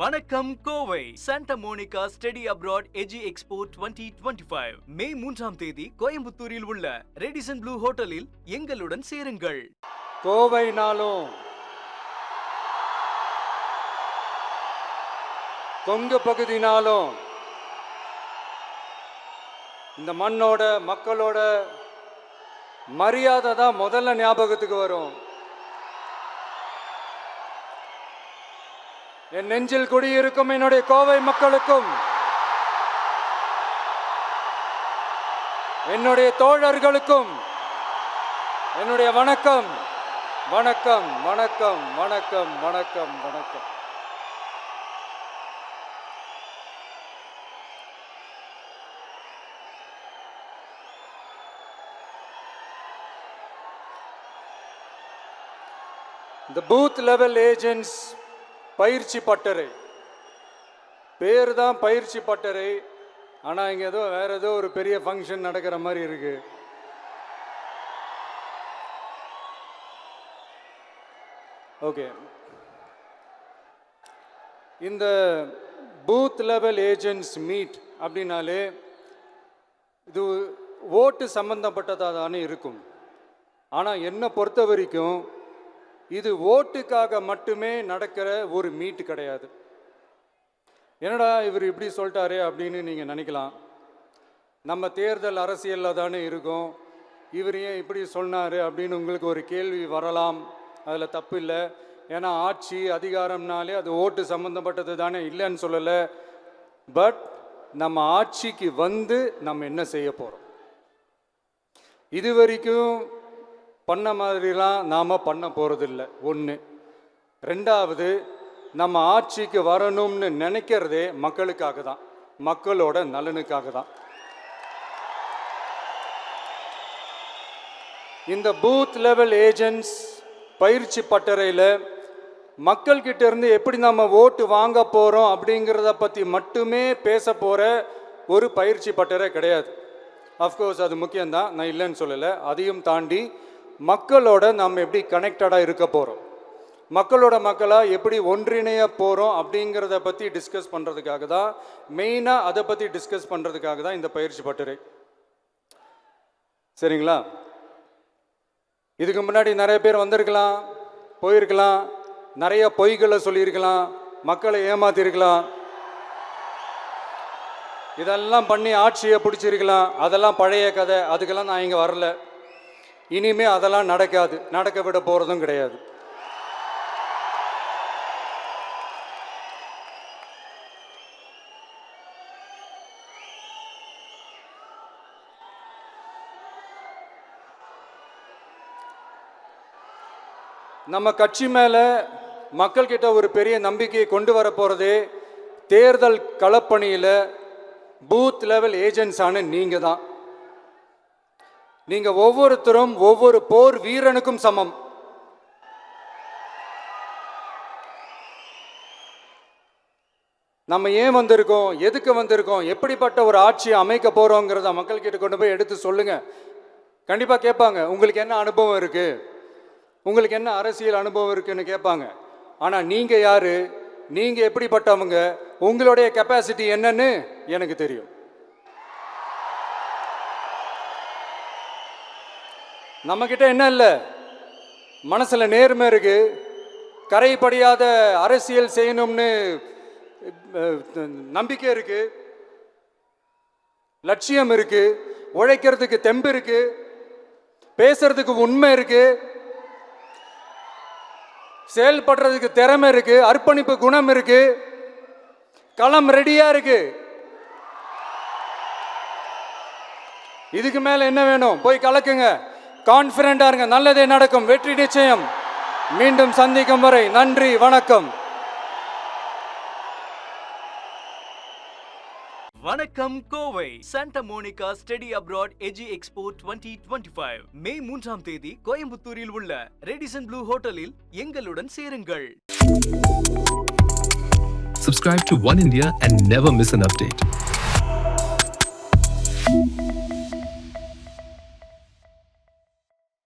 வணக்கம் Kovai Santa Monica study abroad எஜி expo 2025 May 3ஆம் தேதி கோயம்புத்தூரில் உள்ள ரெடிசன் ப்ளூ ஹோட்டலில் எங்களுடன் சேருங்கள். கோவைனாலும் கொங்கு பகுதினாலும் இந்த மண்ணோட மக்களோட மரியாதை தான் முதல்ல ஞாபகத்துக்கு வரும். என் நெஞ்சில் குடியிருக்கும் என்னுடைய கோவை மக்களுக்கும் என்னுடைய தோழர்களுக்கும் என்னுடைய வணக்கம் வணக்கம் வணக்கம் வணக்கம் வணக்கம் வணக்கம். The booth level agents பயிற்சி பட்டறை பேர் தான் பயிற்சி பட்டறை. ஆனால் இங்கே வேற ஏதோ ஒரு பெரிய ஃபங்க்ஷன் நடக்கிற மாதிரி இருக்கு. ஓகே, இந்த பூத் லெவல் ஏஜென்ட்ஸ் மீட் அப்படின்னாலே இது ஓட்டு சம்பந்தப்பட்டதாக தானே இருக்கும். ஆனால் என்னை பொறுத்த வரைக்கும் இது ஓட்டுக்காக மட்டுமே நடக்கிற ஒரு மீட் கிடையாது. என்னடா இவர் இப்படி சொல்லிட்டாரே அப்படின்னு நீங்கள் நினைக்கலாம். நம்ம தேர்தல் அரசியலில் தானே இருக்கோம், இவர் ஏன் இப்படி சொன்னார் அப்படின்னு உங்களுக்கு ஒரு கேள்வி வரலாம். அதில் தப்பு இல்லை. ஏன்னா ஆட்சி அதிகாரம்னாலே அது ஓட்டு சம்மந்தப்பட்டது தானே, இல்லைன்னு சொல்லலை. பட் நம்ம ஆட்சிக்கு வந்து நம்ம என்ன செய்ய போகிறோம், இது வரைக்கும் பண்ண மாதிரிலாம் நாம் பண்ண போகிறதில்ல. ஒன்று. ரெண்டாவது, நம்ம ஆட்சிக்கு வரணும்னு நினைக்கிறதே மக்களுக்காக தான், மக்களோட நலனுக்காக தான். இந்த பூத் லெவல் ஏஜென்ட்ஸ் பயிற்சி பட்டறையில் மக்கள்கிட்ட இருந்து எப்படி நம்ம ஓட்டு வாங்க போகிறோம் அப்படிங்கிறத பற்றி மட்டுமே பேச போகிற ஒரு பயிற்சி பட்டறை கிடையாது. அஃப்கோர்ஸ் அது முக்கியம்தான், நான் இல்லைன்னு சொல்லலை. அதையும் தாண்டி மக்களோட நம்ம எப்படி கனெக்டடாக இருக்க போகிறோம், மக்களாக எப்படி ஒன்றிணைய போகிறோம் அப்படிங்கிறத பற்றி டிஸ்கஸ் பண்ணுறதுக்காக தான், மெயினாக அதை பற்றி டிஸ்கஸ் பண்ணுறதுக்காக தான் இந்த பயிற்சி பட்டறை. சரிங்களா? இதுக்கு முன்னாடி நிறைய பேர் வந்திருக்கலாம், போயிருக்கலாம், நிறைய பொய்களை சொல்லியிருக்கலாம், மக்களை ஏமாத்திருக்கலாம், இதெல்லாம் பண்ணி ஆட்சியை பிடிச்சிருக்கலாம். அதெல்லாம் பழைய கதை, அதுக்கெல்லாம் நான் இங்கே வரல. இனிமே அதெல்லாம் நடக்காது, நடக்க விட போகிறதும் கிடையாது. நம்ம கட்சி மேலே மக்கள்கிட்ட ஒரு பெரிய நம்பிக்கையை கொண்டு வர போகிறதே தேர்தல் களப்பணியில் பூத் லெவல் ஏஜென்ட்ஸான நீங்கள் தான். நீங்கள் ஒவ்வொருத்தரும் ஒவ்வொரு போர் வீரனுக்கும் சமம். நம்ம ஏன் வந்திருக்கோம், எதுக்கு வந்திருக்கோம், எப்படிப்பட்ட ஒரு ஆட்சியை அமைக்க போகிறோங்கிறத மக்கள்கிட்ட கொண்டு போய் எடுத்து சொல்லுங்கள். கண்டிப்பாக கேட்பாங்க, உங்களுக்கு என்ன அனுபவம் இருக்குது, உங்களுக்கு என்ன அரசியல் அனுபவம் இருக்குன்னு கேட்பாங்க. ஆனால் நீங்கள் யார், நீங்கள் எப்படிப்பட்டவங்க, உங்களுடைய கெப்பாசிட்டி என்னன்னு எனக்கு தெரியும். நம்மக்கிட்ட என்ன இல்லை, மனசில் நேர்மை இருக்குது, கரைப்படியாத அரசியல் செய்யணும்னு நம்பிக்கை இருக்குது, லட்சியம் இருக்குது, உழைக்கிறதுக்கு தெம்பு இருக்குது, பேசுறதுக்கு உண்மை இருக்குது, செயல்படுறதுக்கு திறமை இருக்குது, அர்ப்பணிப்பு குணம் இருக்குது, களம் ரெடியாக இருக்குது. இதுக்கு மேலே என்ன வேணும்? போய் கலக்குங்க, கான்ஃபிடென்ட்டா இருங்க, நல்லதே நடக்கும், வெற்றி நிச்சயம். மீண்டும் சந்திக்கும் வரை நன்றி, வணக்கம். வணக்கம் Kovai Santa Monica study abroad எஜி எக்ஸ்போ 2025 மே 3ஆம் தேதி கோயம்புத்தூரில் உள்ள ரெடிசன் ப்ளூ ஹோட்டலில் எங்களுடன் சேருங்கள். Subscribe to One India and never miss an update.